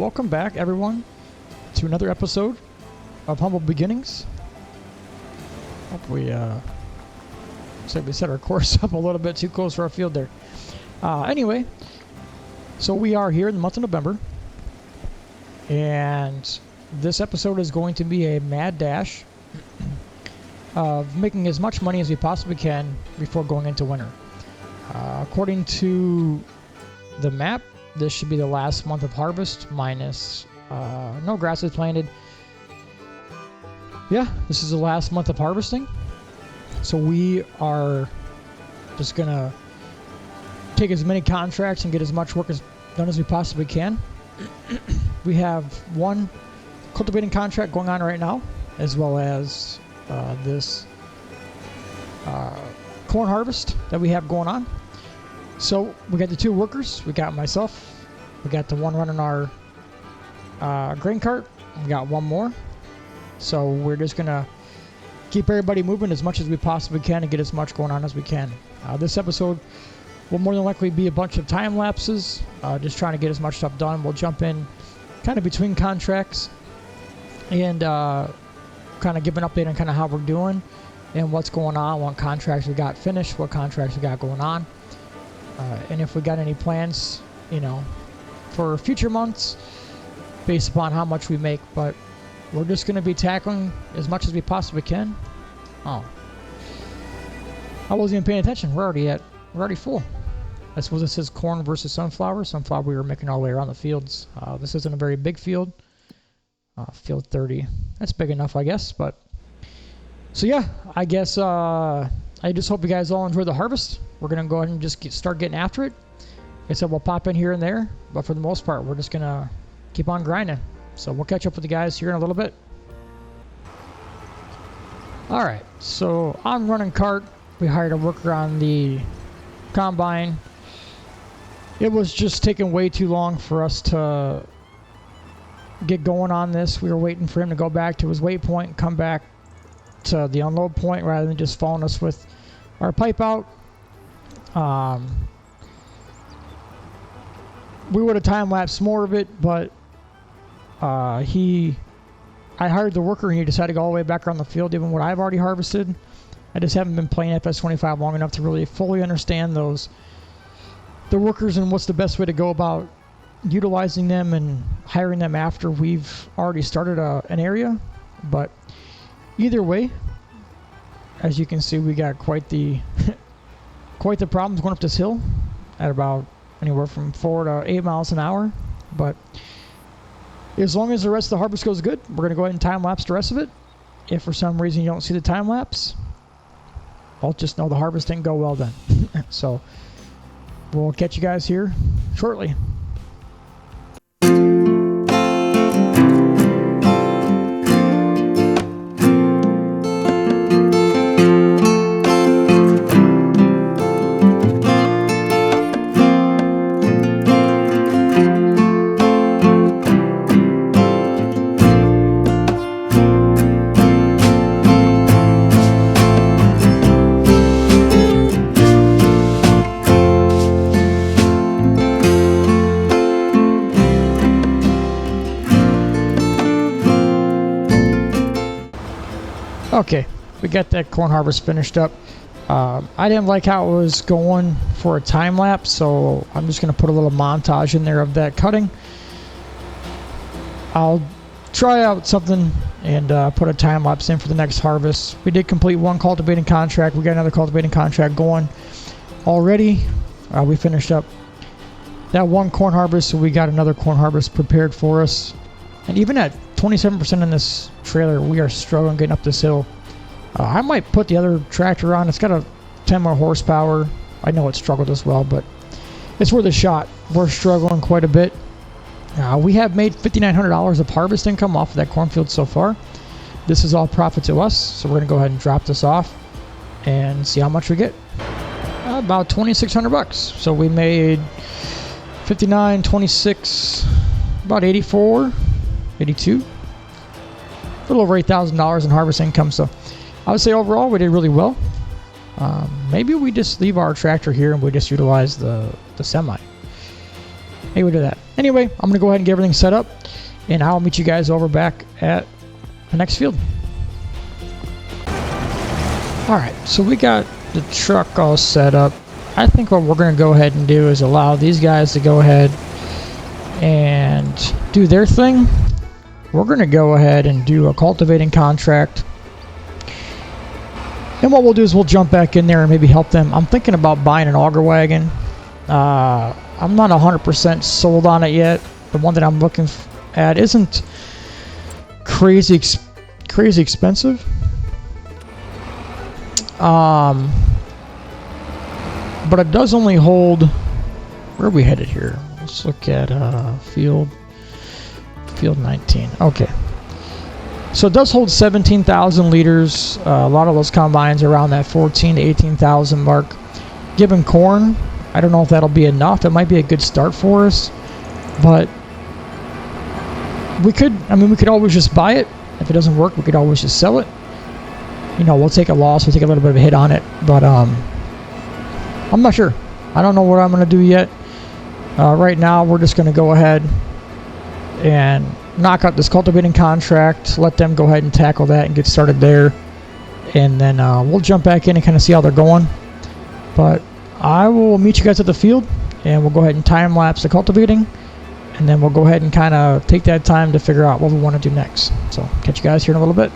welcome back everyone to another episode of Humble Beginnings. Hope we set our course up a little bit too close for our field there. Anyway, so we are here in the month of November, and this episode is going to be a mad dash of making as much money as we possibly can before going into winter. According to the map, this should be the last month of harvest, minus no grass is planted. Yeah, this is the last month of harvesting. So we are just gonna take as many contracts and get as much work done as we possibly can. We have one cultivating contract going on right now, as well as this corn harvest that we have going on. So we got the two workers, we got myself, we got the one running our grain cart, we got one more. So we're just gonna keep everybody moving as much as we possibly can and get as much going on as we can. This episode will more than likely be a bunch of time lapses, just trying to get as much stuff done. We'll jump in kind of between contracts and kind of give an update on kind of how we're doing and what's going on, what contracts we got finished, what contracts we got going on. And if we got any plans, for future months based upon how much we make. But we're just going to be tackling as much as we possibly can. Oh, I wasn't even paying attention. We're already full. I suppose this is corn versus sunflower. Sunflower we were making all the way around the fields. This isn't a very big field. Field 30. That's big enough, I guess. But so yeah, I guess I just hope you guys all enjoy the harvest. We're going to go ahead and just start getting after it. Like I said, we'll pop in here and there, but for the most part, we're just going to keep on grinding. So we'll catch up with the guys here in a little bit. All right, so on running cart, we hired a worker on the combine. It was just taking way too long for us to get going on this. We were waiting for him to go back to his waypoint and come back to the unload point rather than just following us with our pipe out. We would have time-lapsed more of it, but I hired the worker and he decided to go all the way back around the field, even what I've already harvested. I just haven't been playing FS25 long enough to really fully understand the workers and what's the best way to go about utilizing them and hiring them after we've already started an area. But either way, as you can see, we got quite the problems going up this hill at about anywhere from 4 to 8 miles an hour. But as long as the rest of the harvest goes good, we're going to go ahead and time lapse the rest of it. If for some reason you don't see the time lapse, I'll just know the harvest didn't go well then. So we'll catch you guys here shortly. Okay, we got that corn harvest finished up. I didn't like how it was going for a time lapse, so I'm just going to put a little montage in there of that cutting. I'll try out something and put a time lapse in for the next harvest. We did complete one cultivating contract. We got another cultivating contract going already. We finished up that one corn harvest, so we got another corn harvest prepared for us. And even at 27% in this trailer, we are struggling getting up this hill. I might put the other tractor on. It's got a 10 more horsepower. I know it struggled as well, but it's worth a shot. We're struggling quite a bit. We have made $5,900 of harvest income off of that cornfield so far. This is all profit to us, so we're going to go ahead and drop this off and see how much we get. About $2,600. So we made 59, 26, about 84. 82, a little over $8,000 in harvest income. So I would say overall we did really well. Maybe we just leave our tractor here and we just utilize the semi. Maybe we do that. Anyway, I'm going to go ahead and get everything set up, and I'll meet you guys over back at the next field. Alright, so we got the truck all set up. I think what we're going to go ahead and do is allow these guys to go ahead and do their thing. We're going to go ahead and do a cultivating contract. And what we'll do is we'll jump back in there and maybe help them. I'm thinking about buying an auger wagon. I'm not 100% sold on it yet. The one that I'm looking at isn't crazy expensive. But it does only hold. Where are we headed here? Let's look at field 19. Okay. So it does hold 17,000 liters. A lot of those combines are around that 14 to 18,000 mark. Given corn, I don't know if that'll be enough. That might be a good start for us, but we could always just buy it. If it doesn't work, we could always just sell it. You know, we'll take a loss, we'll take a little bit of a hit on it, but I'm not sure. I don't know what I'm going to do yet. Right now, we're just going to go ahead and knock out this cultivating contract, let them go ahead and tackle that and get started there, and then we'll jump back in and kind of see how they're going. But I will meet you guys at the field, and we'll go ahead and time lapse the cultivating, and then we'll go ahead and kind of take that time to figure out what we want to do next. So catch you guys here in a little bit.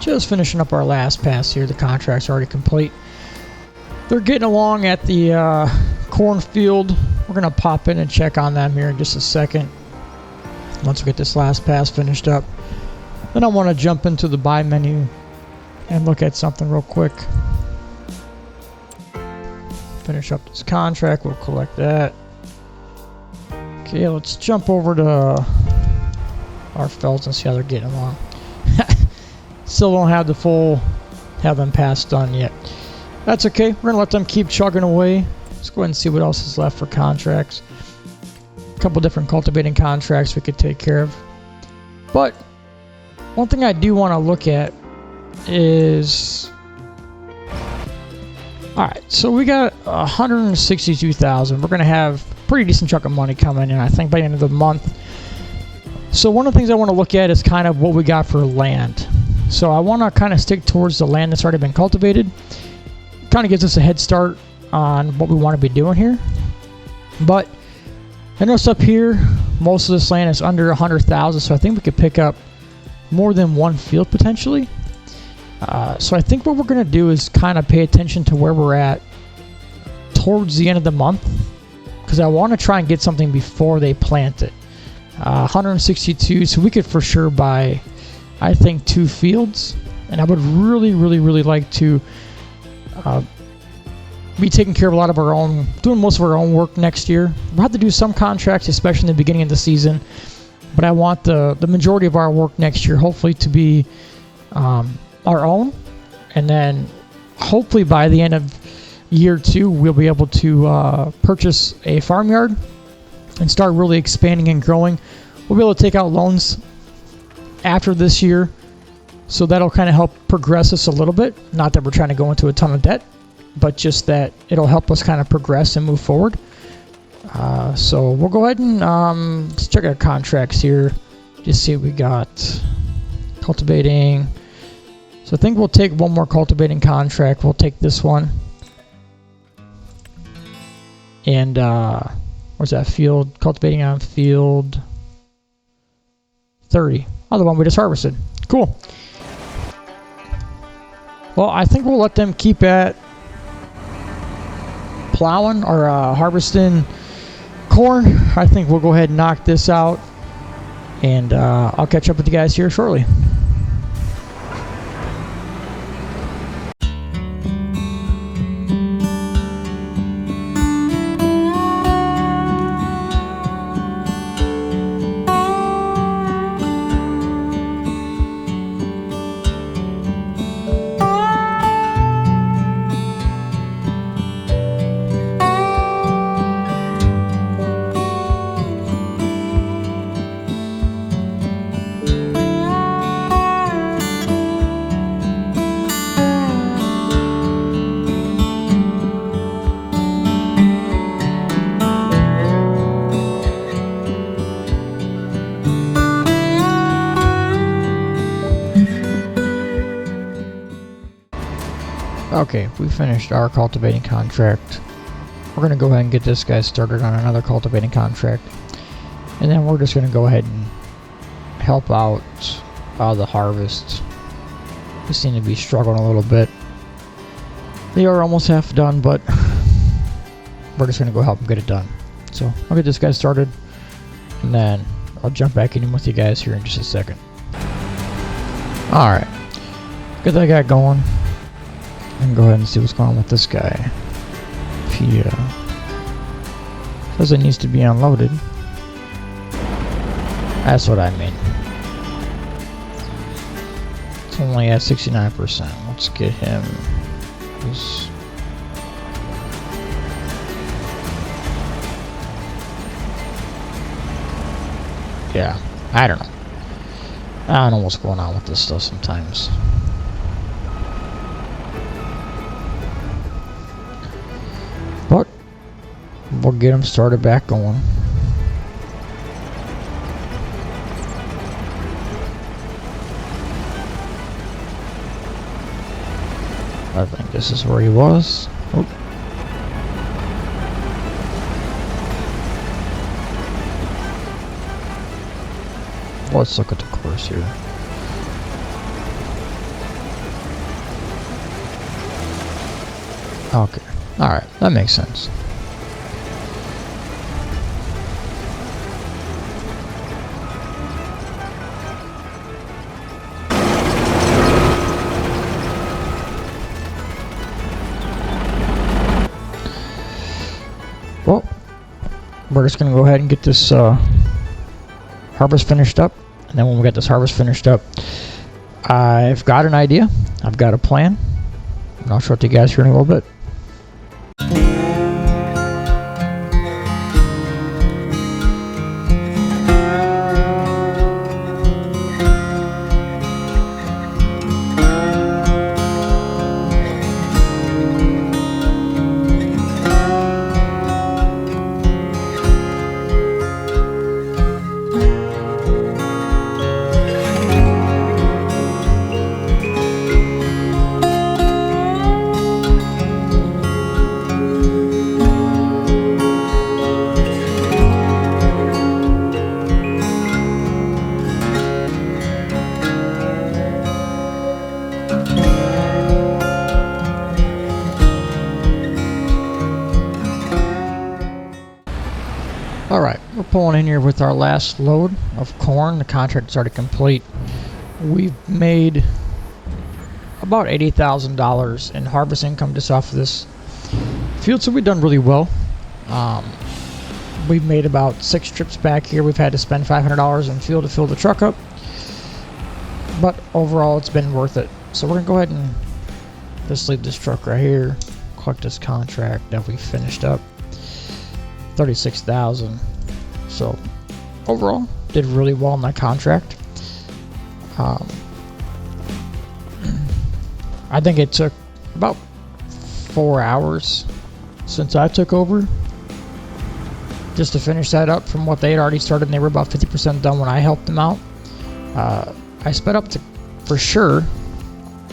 Just finishing up our last pass here. The contract's already complete. They're getting along at the cornfield. We're going to pop in and check on them here in just a second once we get this last pass finished up. Then I want to jump into the buy menu and look at something real quick. Finish up this contract. We'll collect that. Okay, let's jump over to our felds and see how they're getting along. Still don't have the full have them pass done yet. That's okay. We're going to let them keep chugging away. Let's go ahead and see what else is left for contracts. A couple different cultivating contracts we could take care of. But one thing I do want to look at is... Alright, so we got 162,000. We're going to have a pretty decent chunk of money coming in, I think, by the end of the month. So one of the things I want to look at is kind of what we got for land. So I want to kind of stick towards the land that's already been cultivated. Kind of gives us a head start on what we want to be doing here. But I noticed up here, most of this land is under 100,000, so I think we could pick up more than one field potentially. So I think what we're going to do is kind of pay attention to where we're at towards the end of the month, because I want to try and get something before they plant it. 162, so we could for sure buy, I think, 2 fields, and I would really like to be taking care of a lot of our own, doing most of our own work next year. We'll have to do some contracts, especially in the beginning of the season, but I want the majority of our work next year hopefully to be our own, and then hopefully by the end of year 2 we'll be able to purchase a farmyard and start really expanding and growing. We'll be able to take out loans after this year, so that'll kind of help progress us a little bit. Not that we're trying to go into a ton of debt, but just that it'll help us kind of progress and move forward. So we'll go ahead and let's check our contracts here. Just see what we got. Cultivating. So I think we'll take one more cultivating contract. We'll take this one. And where's that field? Cultivating on field 30. Oh, the one we just harvested. Cool. Well, I think we'll let them keep at plowing or harvesting corn. I think we'll go ahead and knock this out, and I'll catch up with you guys here shortly. Okay, we finished our cultivating contract. We're going to go ahead and get this guy started on another cultivating contract. And then we're just going to go ahead and help out the harvest. They seem to be struggling a little bit. They are almost half done, but we're just going to go help them get it done. So I'll get this guy started, and then I'll jump back in with you guys here in just a second. Alright, get that guy going. And go ahead and see what's going on with this guy. If he says it needs to be unloaded. That's what I mean. It's only at 69%. Let's get him this. Yeah, I don't know. I don't know what's going on with this stuff sometimes. But we'll get them started back going. I think this is where he was. Oh. Let's look at the course here. Okay. Alright, that makes sense. Well, we're just going to go ahead and get this harvest finished up. And then when we get this harvest finished up, I've got an idea. I've got a plan. And I'll show it to you guys here in a little bit. pulling in here with our last load of corn. The contract is already complete. We've made about $80,000 in harvest income just off of this field, so we've done really well. We've made about 6 trips back here. We've had to spend $500 in fuel to fill the truck up, but overall it's been worth it. So we're gonna go ahead and just leave this truck right here, collect this contract that we finished up. 36,000. So overall did really well on that contract. I think it took about 4 hours since I took over just to finish that up from what they had already started, and they were about 50% done when I helped them out. I sped up to, for sure,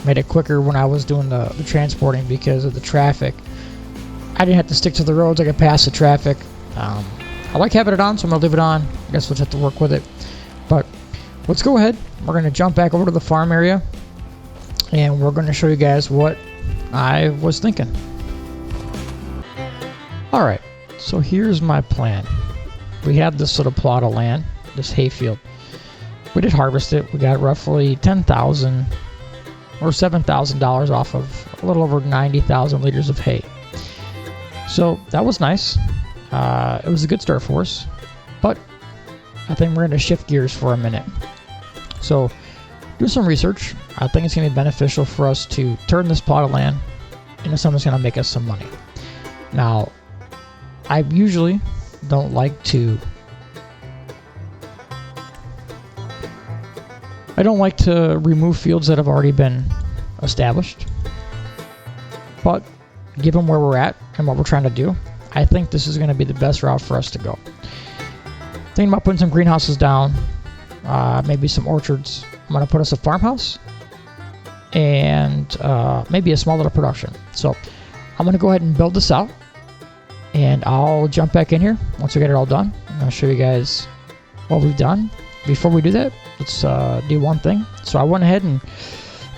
made it quicker when I was doing the transporting because of the traffic. I didn't have to stick to the roads. I could pass the traffic. I like having it on, so I'm going to leave it on. I guess we'll just have to work with it. But let's go ahead. We're going to jump back over to the farm area, and we're going to show you guys what I was thinking. Alright, so here's my plan. We have this little plot of land, this hayfield. We did harvest it. We got roughly $10,000 or $7,000 off of a little over 90,000 liters of hay. So that was nice. It was a good start for us, but I think we're going to shift gears for a minute. So do some research. I think it's going to be beneficial for us to turn this plot of land into something that's going to make us some money. Now, I usually don't like to remove fields that have already been established, but given where we're at and what we're trying to do, I think this is going to be the best route for us to go. Thinking about putting some greenhouses down, maybe some orchards. I'm going to put us a farmhouse and maybe a small little production. So I'm going to go ahead and build this out, and I'll jump back in here once we get it all done. I'm going to show you guys what we've done. Before we do that, let's do one thing. So I went ahead and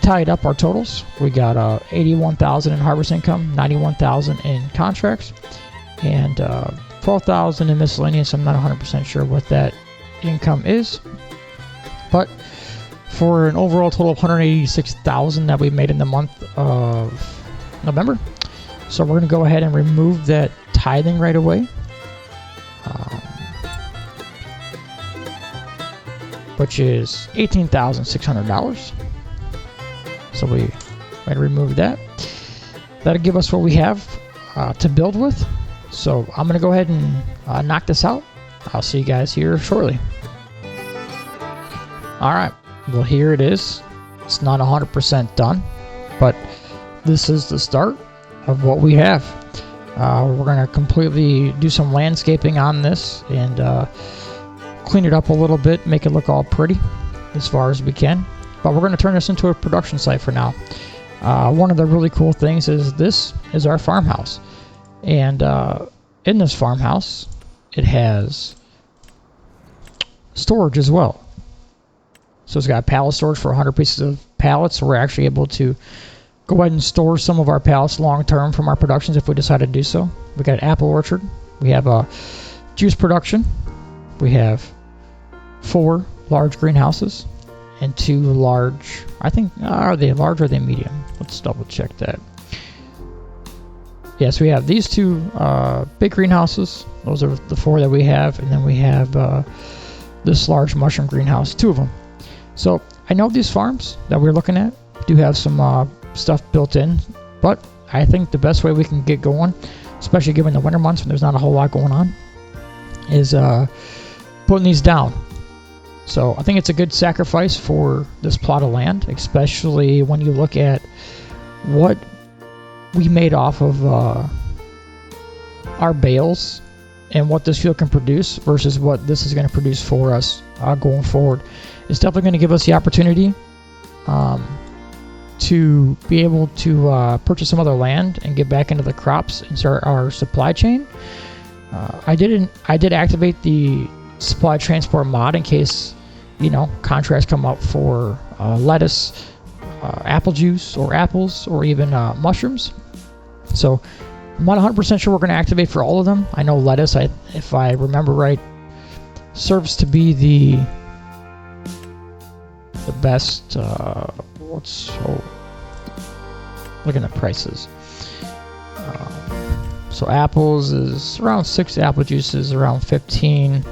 tied up our totals. We got 81,000 in harvest income, 91,000 in contracts, and 12,000 in miscellaneous. I'm not 100% sure what that income is, but for an overall total of 186,000 that we made in the month of November. So we're going to go ahead and remove that tithing right away. Which is $18,600. So we going to remove that. That'll give us what we have to build with. So I'm going to go ahead and knock this out. I'll see you guys here shortly. Alright, well here it is. It's not 100% done, but this is the start of what we have. We're going to completely do some landscaping on this and clean it up a little bit, make it look all pretty as far as we can. But we're going to turn this into a production site for now. One of the really cool things is this is our farmhouse. And in this farmhouse, it has storage as well. So it's got pallet storage for 100 pieces of pallets. So we're actually able to go ahead and store some of our pallets long term from our productions if we decide to do so. We got an apple orchard. We have a juice production. We have 4 large greenhouses and 2 large, I think, are they large or are they medium? Let's double check that. Yes, we have these 2 big greenhouses. Those are the 4 that we have. And then we have this large mushroom greenhouse, 2 of them. So I know these farms that we're looking at do have some stuff built in, but I think the best way we can get going, especially given the winter months when there's not a whole lot going on, is putting these down. So I think it's a good sacrifice for this plot of land, especially when you look at what we made off of our bales and what this field can produce versus what this is going to produce for us going forward. It's definitely going to give us the opportunity to be able to purchase some other land and get back into the crops and start our supply chain. I did activate the supply transport mod in case, you know, contracts come up for lettuce, apple juice, or apples, or even mushrooms. So I'm not 100% sure we're going to activate for all of them. I know lettuce, if I remember right, serves to be the best. Looking at prices. So apples is around 6 apple juices, around 15.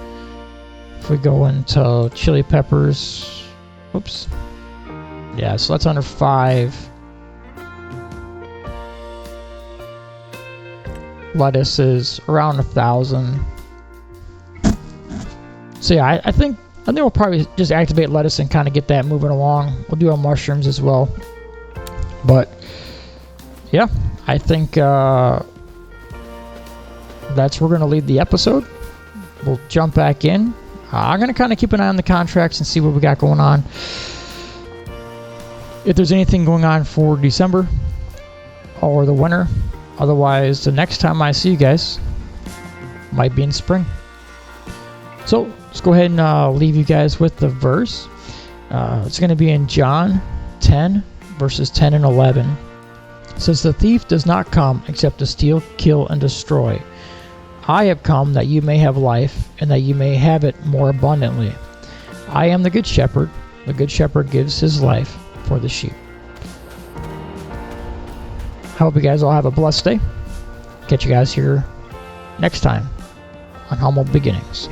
If we go into chili peppers, oops. Yeah, so that's under 5. Lettuce is around 1,000. So yeah, I think we'll probably just activate lettuce and kind of get that moving along. We'll do our mushrooms as well. But yeah, I think that's where we're going to leave the episode. We'll jump back in. I'm going to kind of keep an eye on the contracts and see what we got going on. If there's anything going on for December or the winter. Otherwise, the next time I see you guys might be in spring. So let's go ahead and leave you guys with the verse. It's going to be in John 10, verses 10 and 11. It says, "The thief does not come except to steal, kill, and destroy. I have come that you may have life, and that you may have it more abundantly. I am the good shepherd. The good shepherd gives his life for the sheep." I hope you guys all have a blessed day. Catch you guys here next time on Humble Beginnings.